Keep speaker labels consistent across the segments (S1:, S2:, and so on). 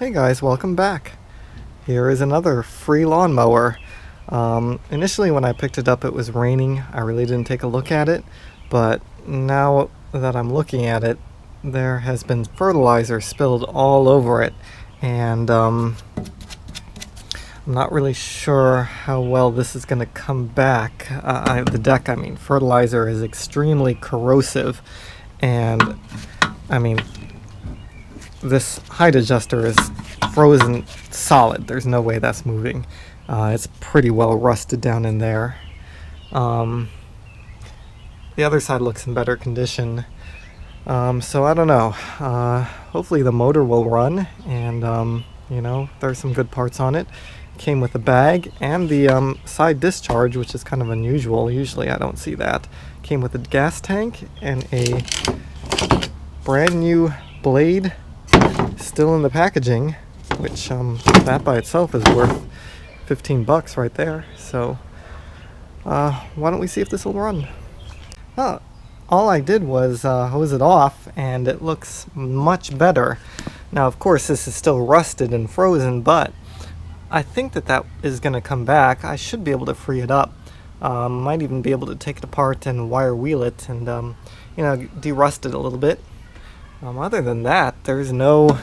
S1: Hey guys, welcome back. Here is another free lawnmower. Initially when I picked it up it was raining. I really didn't take a look at it, but now that I'm looking at it, there has been fertilizer spilled all over it, and I'm not really sure how well this is going to come back. The deck, fertilizer is extremely corrosive, and this height adjuster is frozen solid. There's no way that's moving. It's pretty well rusted down in there. The other side looks in better condition. So I don't know. Hopefully the motor will run, and there's some good parts on it. Came with a bag and the side discharge, which is kind of unusual. Usually I don't see that. Came with a gas tank and a brand new blade still in the packaging, which that by itself is worth $15 right there. So why don't we see if this will run? All I did was hose it off, and it looks much better. Now of course this is still rusted and frozen, but I think that is going to come back. I should be able to free it up. Might even be able to take it apart and wire wheel it and de-rust it a little bit. Other than that, there's no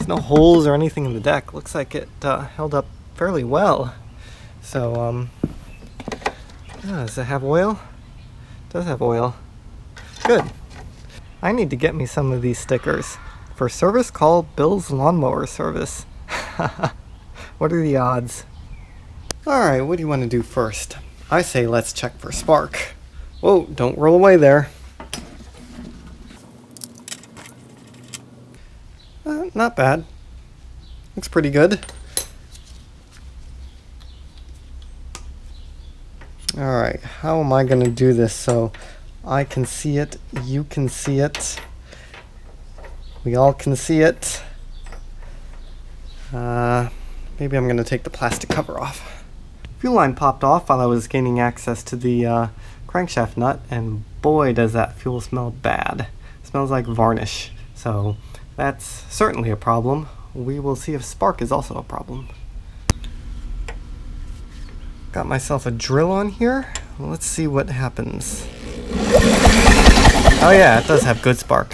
S1: holes or anything in the deck. Looks like it held up fairly well. So does it have oil? It does have oil. Good. I need to get me some of these stickers. For service, call Bill's Lawnmower Service. What are the odds? Alright, what do you want to do first? I say let's check for spark. Whoa, don't roll away there. Not bad. Looks pretty good. Alright, how am I going to do this so I can see it, you can see it, we all can see it? Maybe I'm going to take the plastic cover off. Fuel line popped off while I was gaining access to the crankshaft nut, and boy does that fuel smell bad. It smells like varnish, so that's certainly a problem. We will see if spark is also a problem. Got myself a drill on here. Let's see what happens. Oh yeah, it does have good spark.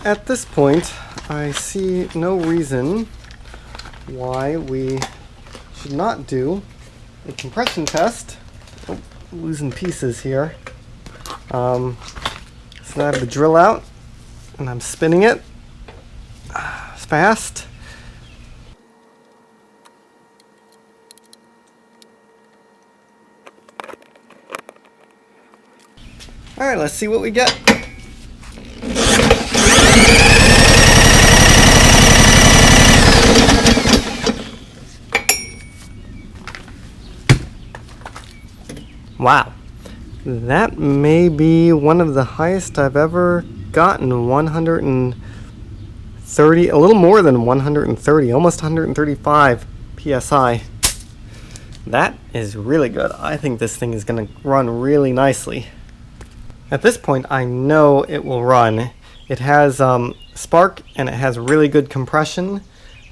S1: At this point, I see no reason why we should not do a compression test. Oh, losing pieces here. So I have the drill out, and I'm spinning it fast. Alright, let's see what we get. Wow, that may be one of the highest I've ever gotten. 130, a little more than 130, almost 135 psi. That is really good. I think this thing is going to run really nicely. At this point, I know it will run. It has spark, and it has really good compression.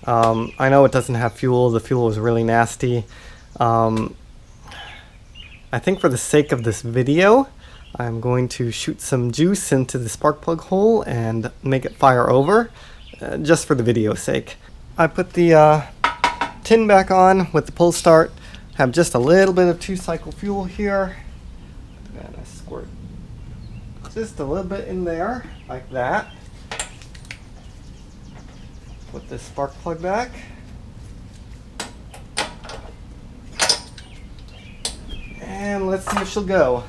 S1: I know it doesn't have fuel. The fuel is really nasty. I think for the sake of this video, I'm going to shoot some juice into the spark plug hole and make it fire over, just for the video's sake. I put the tin back on with the pull start, have just a little bit of 2-cycle fuel here, and I squirt just a little bit in there, like that. Put this spark plug back. And let's see if she'll go.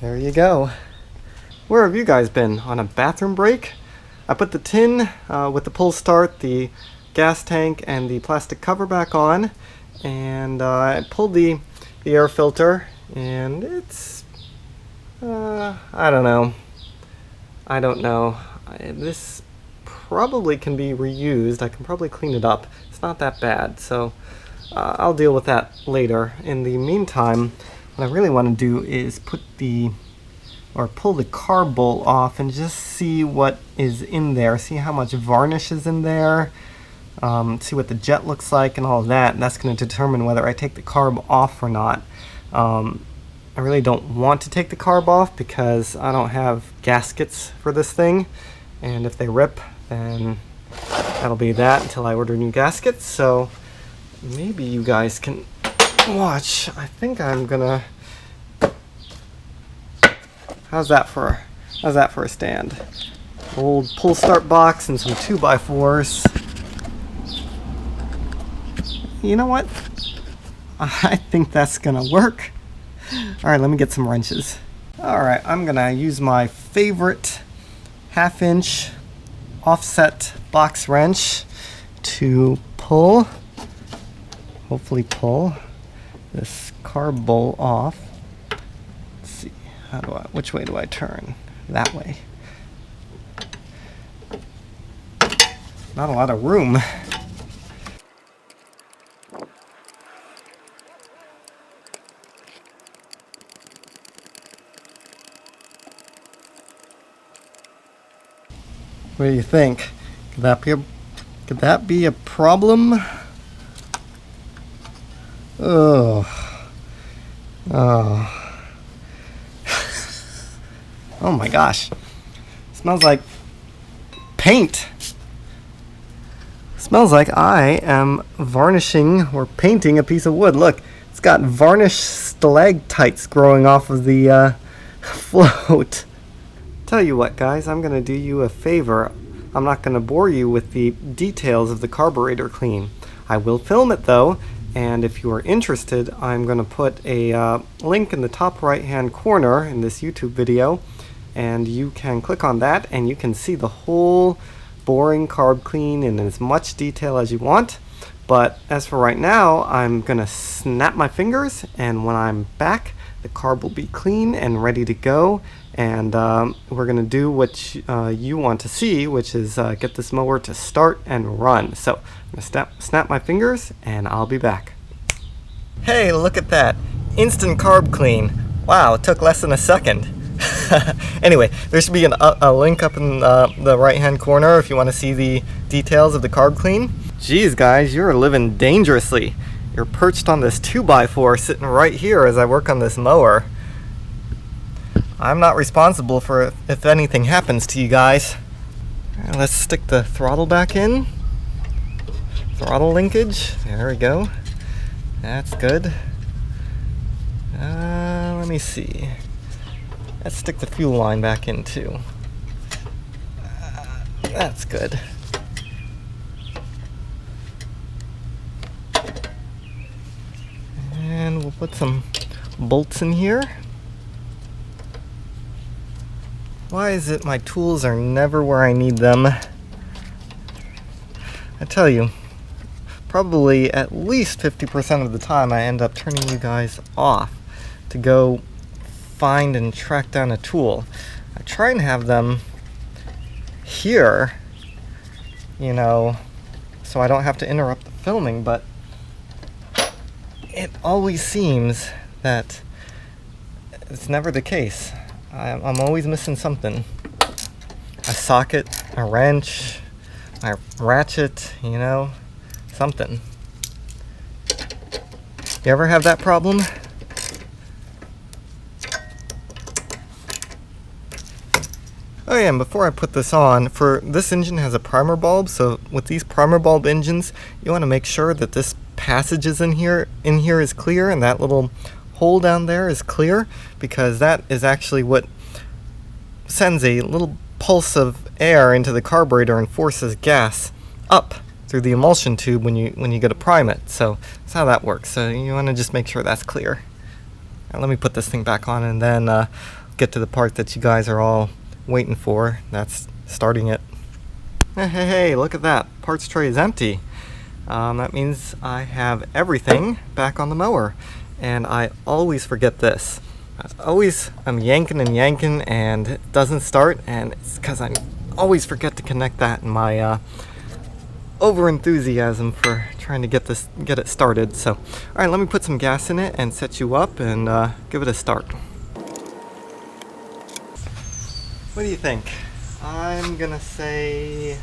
S1: There you go. Where have you guys been? On a bathroom break? I put the tin with the pull start, the gas tank, and the plastic cover back on, and I pulled the air filter, and it's I don't know. This probably can be reused. I can probably clean it up. It's not that bad, so I'll deal with that later. In the meantime, what I really want to do is pull the carb bowl off and just see what is in there, see how much varnish is in there, see what the jet looks like and all of that, and that's going to determine whether I take the carb off or not. I really don't want to take the carb off because I don't have gaskets for this thing, and if they rip, then that'll be that until I order new gaskets. So maybe you guys can watch. I think I'm gonna... How's that for a stand? Old pull start box and some 2x4s. You know what? I think that's gonna work. Alright, let me get some wrenches. Alright, I'm gonna use my favorite 1/2-inch offset box wrench to hopefully pull this carb bowl off. Let's see, which way do I turn? That way. Not a lot of room. What do you think? Could that be a problem? Oh my gosh. Smells like paint. Smells like I am varnishing or painting a piece of wood. Look, it's got varnish stalactites growing off of the float. Tell you what, guys, I'm going to do you a favor. I'm not going to bore you with the details of the carburetor clean. I will film it though, and if you are interested, I'm going to put a link in the top right hand corner in this YouTube video, and you can click on that and you can see the whole boring carb clean in as much detail as you want. But as for right now, I'm going to snap my fingers, and when I'm back, the carb will be clean and ready to go, and we're going to do what you want to see, which is get this mower to start and run. So I'm going to snap my fingers, and I'll be back. Hey, look at that. Instant carb clean. Wow, it took less than a second. Anyway, there should be a link up in the right hand corner if you want to see the details of the carb clean. Geez, guys, you're living dangerously. You're perched on this 2x4 sitting right here as I work on this mower. I'm not responsible for if anything happens to you guys. Right, let's stick the throttle back in. Throttle linkage. There we go. That's good. Let me see. Let's stick the fuel line back in too. That's good. And we'll put some bolts in here. Why is it my tools are never where I need them? I tell you, probably at least 50% of the time I end up turning you guys off to go find and track down a tool. I try and have them here, you know, so I don't have to interrupt the filming, but it always seems that it's never the case. I'm always missing something. A socket, a wrench, a ratchet, you know, something. You ever have that problem? Oh yeah, and before I put this on, this engine has a primer bulb, so with these primer bulb engines, you want to make sure that this passage is in here is clear, and that little hole down there is clear, because that is actually what sends a little pulse of air into the carburetor and forces gas up through the emulsion tube when you go to prime it. So that's how that works. So you want to just make sure that's clear. Now let me put this thing back on, and then get to the part that you guys are all waiting for. That's starting it. Hey, look at that. Parts tray is empty. That means I have everything back on the mower, and I always forget this. I'm yanking and yanking and it doesn't start, and it's because I always forget to connect that in my over enthusiasm for trying to get it started. So, all right, let me put some gas in it and set you up and give it a start. What do you think? I'm gonna say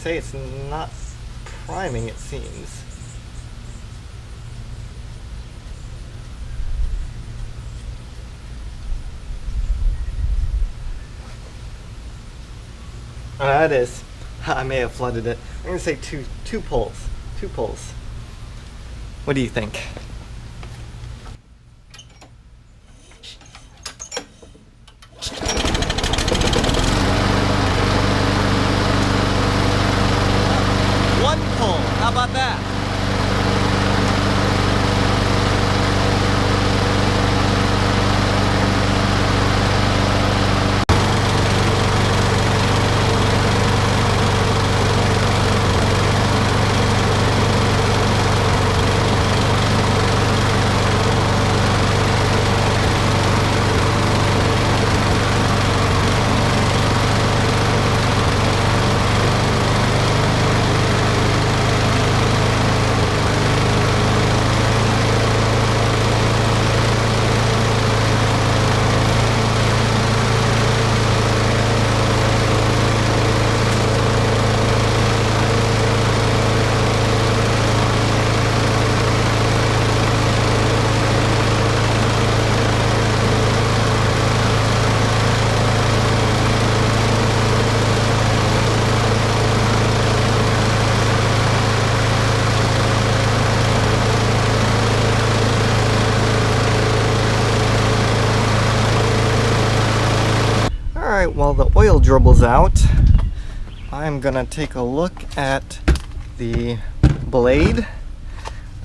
S1: it's not priming, it seems. It is. I may have flooded it. I'm gonna say two pulls. 2 pulls. What do you think? One pull. How about that? Alright, while the oil dribbles out, I'm gonna take a look at the blade.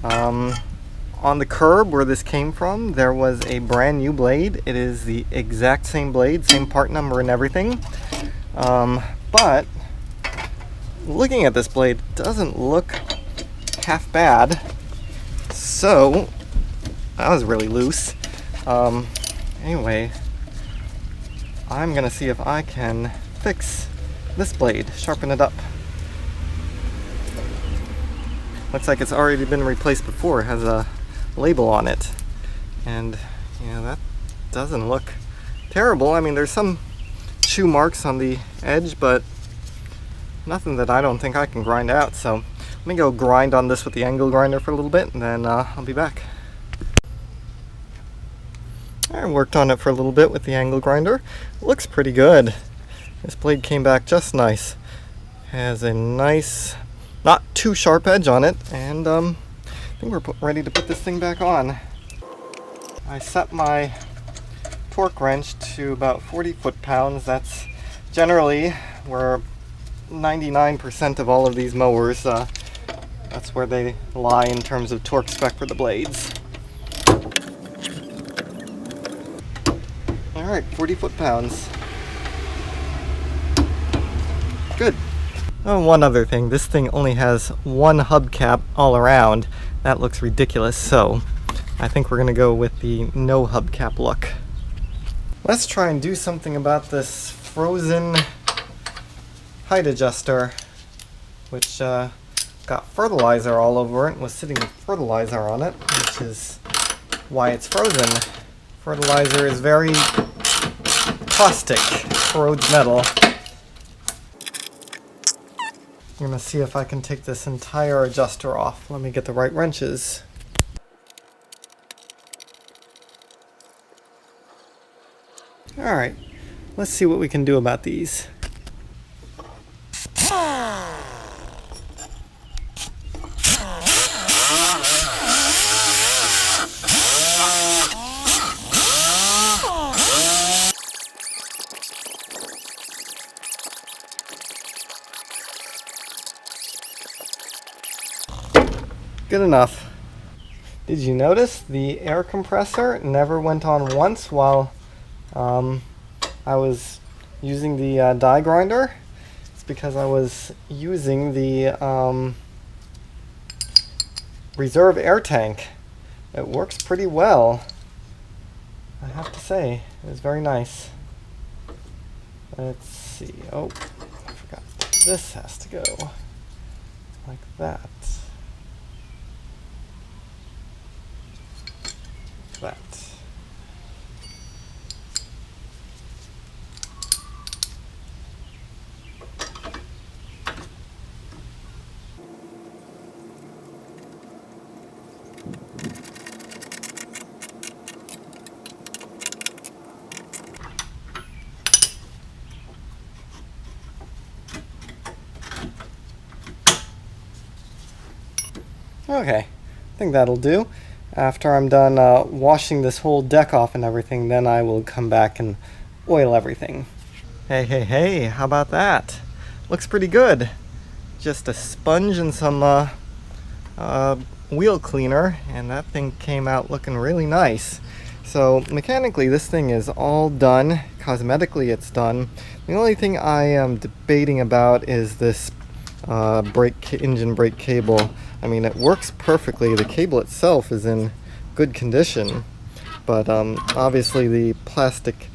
S1: On the curb where this came from, there was a brand new blade. It is the exact same blade, same part number and everything. But looking at this blade, it doesn't look half bad. So, that was really loose. Anyway, I'm gonna see if I can fix this blade, sharpen it up. Looks like it's already been replaced before. It has a label on it. And yeah, that doesn't look terrible. I mean, there's some chew marks on the edge, but nothing that I don't think I can grind out. So let me go grind on this with the angle grinder for a little bit, and then I'll be back. I worked on it for a little bit with the angle grinder. It looks pretty good. This blade came back just nice. Has a nice, not too sharp edge on it, and I think we're ready to put this thing back on. I set my torque wrench to about 40 foot-pounds. That's generally where 99% of all of these mowers, that's where they lie in terms of torque spec for the blades. Alright, 40 foot-pounds. Good. Oh, one other thing. This thing only has one hubcap all around. That looks ridiculous, so I think we're going to go with the no hubcap look. Let's try and do something about this frozen height adjuster, which got fertilizer all over it and was sitting with fertilizer on it, which is why it's frozen. Fertilizer is very caustic, corrodes metal. I'm going to see if I can take this entire adjuster off. Let me get the right wrenches. Alright, let's see what we can do about these. Good enough. Did you notice the air compressor never went on once while I was using the die grinder. It's because I was using the reserve air tank. It works pretty well, I have to say. It was very nice. Let's see. Oh, I forgot. This has to go like that. That. Okay, I think that'll do. After I'm done washing this whole deck off and everything, then I will come back and oil everything. Hey, hey, hey, how about that? Looks pretty good. Just a sponge and some wheel cleaner, and that thing came out looking really nice. So mechanically this thing is all done. Cosmetically it's done. The only thing I am debating about is this engine brake cable. I mean, it works perfectly. The cable itself is in good condition, but obviously the plastic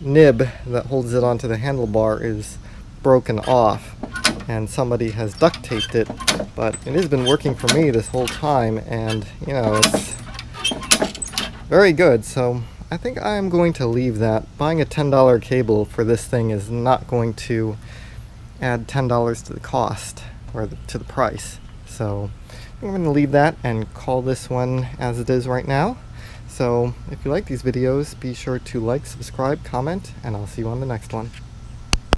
S1: nib that holds it onto the handlebar is broken off, and somebody has duct taped it, but it has been working for me this whole time, and you know, it's very good. So I think I am going to leave that. Buying a $10 cable for this thing is not going to add $10 to the cost, or to the price. So I'm going to leave that and call this one as it is right now. So if you like these videos, be sure to like, subscribe, comment, and I'll see you on the next one.